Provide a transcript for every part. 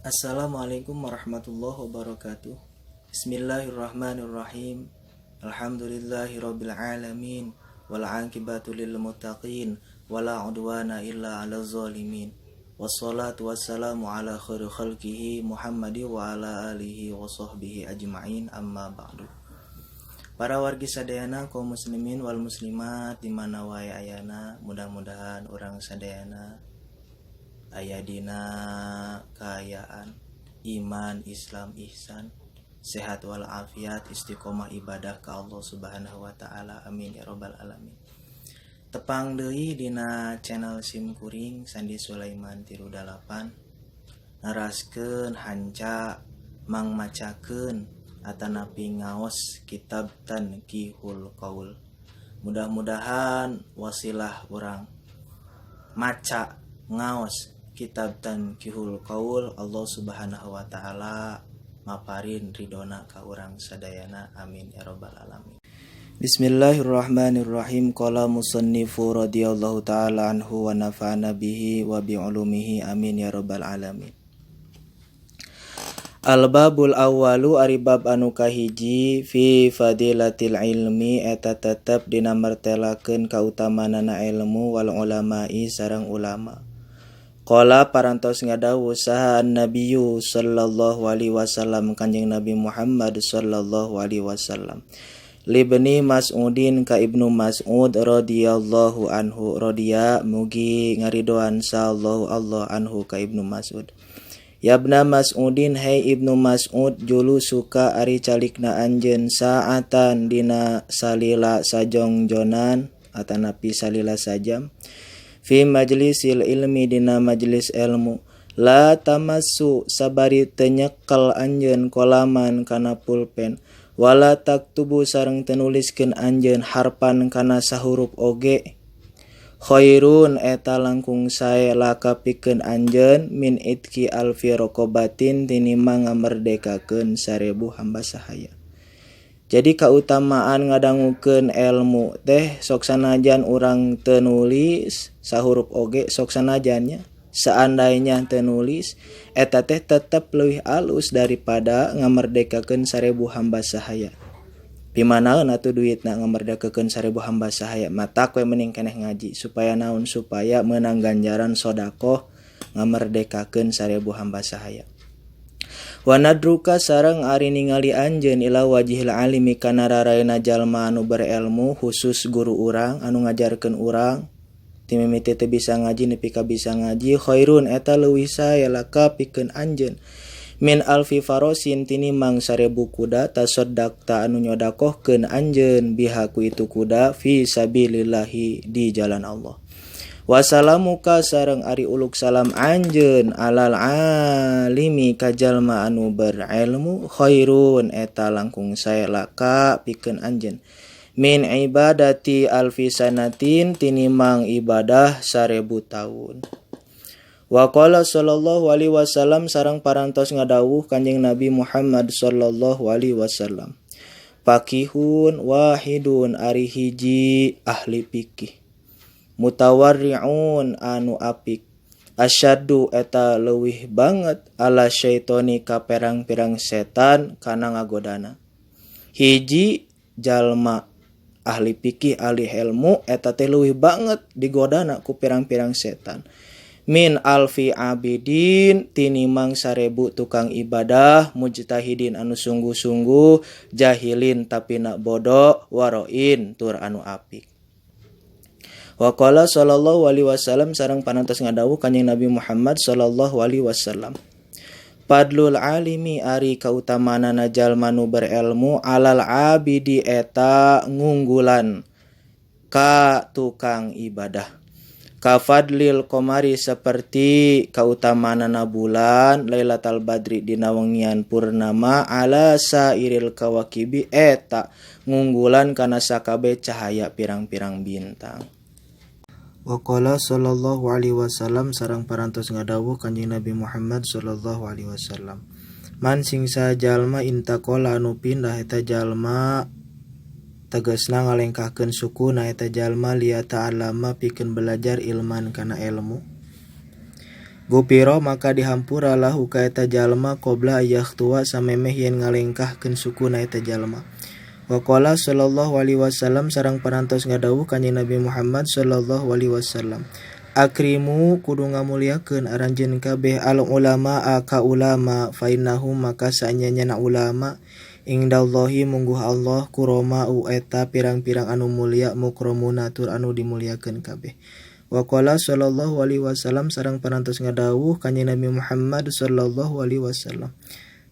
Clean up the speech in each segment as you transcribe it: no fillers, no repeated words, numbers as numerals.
Assalamualaikum warahmatullahi wabarakatuh. Bismillahirrahmanirrahim. Alhamdulillahirabbil alamin wal 'aqibatu lil muttaqin wala 'udwana illa 'alal zalimin. Wassalatu wassalamu ala khairi khalqihi Muhammadi wa ala alihi wa sahbihi ajma'in amma ba'du. Para wargi sadayana kaum muslimin wal muslimat di mana wae ayana, mudah-mudahan orang sadayana aya dina kaayaan iman, Islam, ihsan, sehat walafiat, istiqomah ibadah ka Allah Subhanahu wa taala. Amin ya rabbal alamin. Tepang deui dina channel Sim Kuring Sandi Sulaiman 38 naraskeun hanca mangmacakeun atanapi ngaos kitab Tanqihul Qaul. Mudah-mudahan wasilah urang maca ngaos kitab Tanqihul Qaul Allah Subhanahu wa taala maparin ridona ka urang sadayana. Amin ya rabbal alamin. Bismillahirrahmanirrahim. Qala musannifu radhiyallahu taala anhu wa nafa'ana bihi wa bi ulumihi. Amin ya rabbal alamin. Al-babul awwalu ari bab anu kahiji fi fadilatil ilmi eta tetep dina martelakeun kautamanana ilmu wal ulama'i sareng ulama. Qala parantos ngadawuh saha Nabiyyu sallallahu alaihi wasallam Kanjeng Nabi Muhammad sallallahu alaihi wasallam. Libni Mas'udin ka Ibnu Mas'ud radhiyallahu anhu, radhiya mugi ngaridoan sallallahu Allah anhu ka Ibnu Mas'ud. Yabna Mas'udin, hai Ibnu Mas'ud, julu suka ari calikna anjeun saatan dina salila sajongjonan atanapi salila sajam. Fi majlisil ilmi dina majlis ilmu, la tamassu sabari teu nyekel anjeun kolaman kana pulpen, wala taktubu sareng teu nuliskeun anjeun harpan kana sahurup oge. Khairun eta langkung sae laka pikeun anjeun min itki alfi raqabatin tinimbang ngamerdekakeun 1000 hamba sahaya. Jadi kautamaan ngadangukeun ilmu teh sok sanajan urang teu nulis sahurup oge, sok sanajannya seandainya teu nulis eta teh tetep leuwih alus daripada ngamerdekakeun 1000 hamba sahaya. Pimanaeun atuh duitna ngamerdekakeun 1000 hamba sahaya? Mata we mending keneh ngaji supaya naon, supaya meunang ganjaran sedekah ngamerdekakeun 1000 hamba sahaya. Wa nadruka sareng ari ningali anjeun ila wajhil alimi kana rarayna jalma anu berilmu, khusus guru urang anu ngajarkeun urang ti mimiti teu bisa ngaji nepi ka bisa ngaji. Khairun eta leuwih sae laka pikeun anjeun min alfi farosin tinimbang 1000 kuda tasaddaqta anu nyodakohkeun anjeun biha ku itu kuda fi sabilillahi di jalan Allah. Wasalamuka sareng ari uluk salam anjeun alal alimi ka jalma anu berilmu, khairun eta langkung sae laka pikeun anjeun min ibadati alfi sanatin tinimbang ibadah 1000 taun. Wa qala sallallahu alaihi wasallam sareng parantos ngadawuh Kanjeng Nabi Muhammad sallallahu alaihi wasallam. Faqihun wahidun ari hiji ahli fikih, mutawarri'un anu apik, asyaddu eta leuwih banget ala syaitoni ka perang-perang setan kana ngagodana. Hiji jalma ahli fikih ahli ilmu eta teh leuwih banget digodana ku perang-perang setan. Min alfi abidin tinimbang 1000 tukang ibadah, mujtahidin anu sungguh-sungguh, jahilin tapi nak bodoh, waroin tur anu apik. Wa qala sallallahu alaihi wasallam sareng parantos ngadawuh Kanjeng Nabi Muhammad sallallahu alaihi wasallam. Padlul alimi ari kautamanana jalma nu berilmu alal abidi eta ngunggulan ka tukang ibadah. Ka fadlil qamari seperti kautamanana bulan Lailatul Badri dina wengian purnama ala sairil kawakibi eta ngunggulan kana sakabeh cahaya pirang-pirang bintang. Wa qala sallallahu alaihi wasallam sareng parantos ngadawuh Kanjeng Nabi Muhammad sallallahu alaihi wasallam. Man sing sajalma intaqala anu pindah eta jalma tegasna ngalengkahkeun suku na eta jalma liya ta'allama pikeun belajar ilman kana ilmu. Gupiro maka dihampura lahu ka eta jalma qabla ayakhtua samemeh yen ngalengkahkeun sukuna eta jalma. Wa qala sallallahu alaihi wasallam sareng parantos ngadawuh kanjeng Nabi Muhammad sallallahu alaihi wasallam. Akrimu kudu ngamuliakeun aranjeun kabeh al ulama ka ulama fa innahum maka saenyana ulama indallahi mungguh Allah kuroma eta pirang-pirang anu mulia mukramuna tur anu dimuliakeun kabeh. Wa qala sallallahu alaihi wasallam sareng parantos ngadawuh kanjeng Nabi Muhammad sallallahu alaihi wasallam.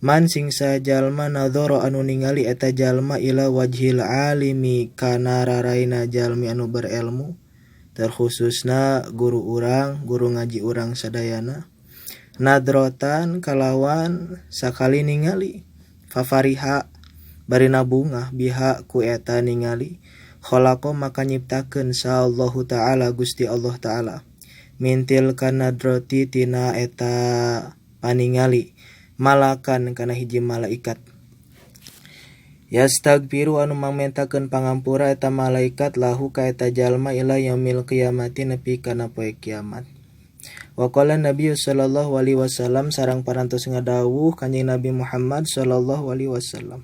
Man sing sajalma nadzara anu ningali eta jalma ila wajhil alimi kana raraina jalmi anu berilmu terkhususna guru urang guru ngaji urang sadayana nadrotan kalawan sakali ningali fafariha barina bunga biha ku eta ningali khalaqo maka nyiptakeun sallallahu taala Gusti Allah taala mintil kana droti tina eta paningali malakan kana hiji malaikat yastagfiru anu mamentakeun pangampura eta malaikat lahu ka eta jalma ila yaumil qiyamati nepi kana poe kiamat. Wa qala Nabi sallallahu alaihi wasallam sareng parantos ngadawuh kanjeng Nabi Muhammad sallallahu alaihi wasallam.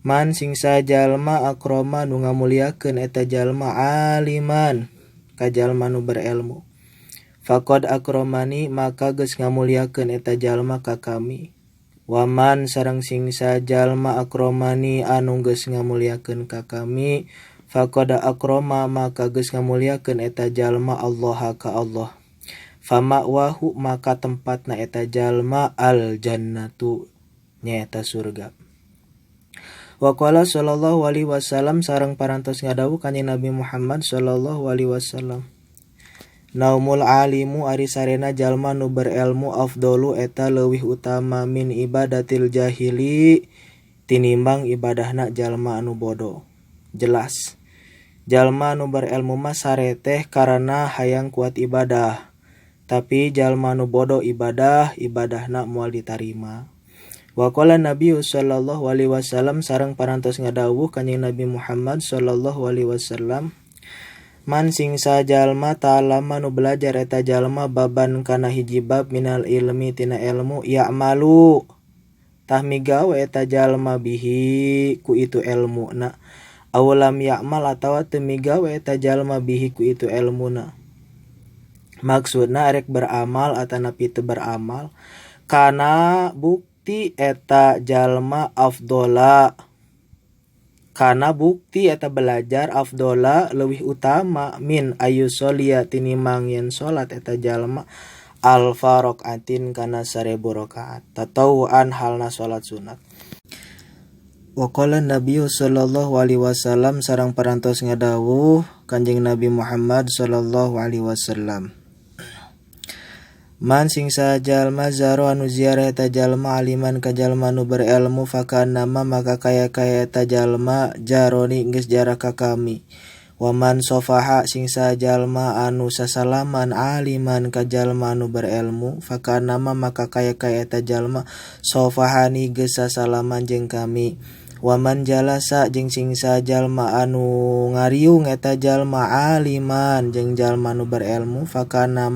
Man sing sajalma akrama nu ngamuliakeun eta jalma aliman ka jalma nu berilmu. Faqad akramani maka geus ngamuliakeun eta jalma ka kami. Waman sareng sing sajalma akramani anu geus ngamuliakeun ka kami. Faqad akrama maka geus ngamuliakeun eta jalma Allah ka Allah. Fama wahu maka tempatna eta jalma al jannatu nyaeta surga. Wa qala sallallahu alaihi wasallam sareng parantos ngadawuh kanjeng Nabi Muhammad sallallahu alaihi wasallam. Naumul alimu ari sarena jalma nu berilmu afdalu eta leuwih utama min ibadatil jahili tinimbang ibadahna jalma anu bodoh. Jelas. Jalma nu berilmu mah sareteh karana hayang kuat ibadah. Tapi jalma nu bodoh ibadahna moal ditarima. Wa qala Nabi sallallahu alaihi wasallam sareng parantos ngadawuh kanjeng Nabi Muhammad sallallahu alaihi wasallam. Man sing sajalma ta'allama nu belajar eta jalma baban kana hiji bab minal ilmi tina ilmu ya'malu tah migawe eta jalma bihi ku itu ilmuna awalam ya'mal atawa teu migawe eta jalma bihi ku itu ilmuna. Maksudna arek beramal atanapi teu beramal kana bukti eta jalma afdola kana bukti eta belajar afdola leuwih utama min ayusolia tinimbang yen salat eta jalma alfa rakaatin kana 1000 rakaat tatawuan halna salat sunat. Wa qala Nabi sallallahu alaihi wasallam sareng parantos ngadawuh kanjeng Nabi Muhammad sallallahu alaihi wasallam. Man sing sajalma zaro anu ziarah eta jalma aliman ka jalma nu berilmu fakana maka kaya-kaya eta jalma jaroni geus jarah ka kami. Waman sofaha sing sajalma anu sasalaman aliman ka jalma anu berilmu fakana maka kaya-kaya eta jalma sofahani geus sasalaman jeung kami. Waman jalasa jeung sing sajalma anu ngariung eta jalma aliman jeung jalma nu berilmu fakana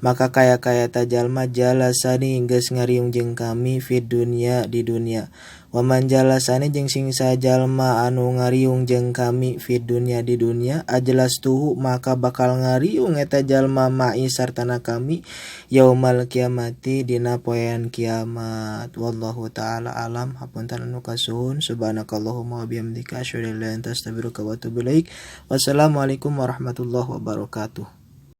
maka kaya-kaya eta jalma jalasani geus ngariung jeung kami fid dunya di dunya. Waman jalasani jeung sing sajalma anu ngariung jeung kami fid dunya di dunya ajelas tuhu maka bakal ngariung eta jalma ma'i sartana kami yaumal kiamati dina poean kiamat. Wallahu taala alam. Hapunten anu kasuhun. Subhanakallahumma wa bihamdika asyhadu an la ilaha illa anta astaghfiruka wa atubu ilaik. Wassalamualaikum warahmatullahi wabarakatuh.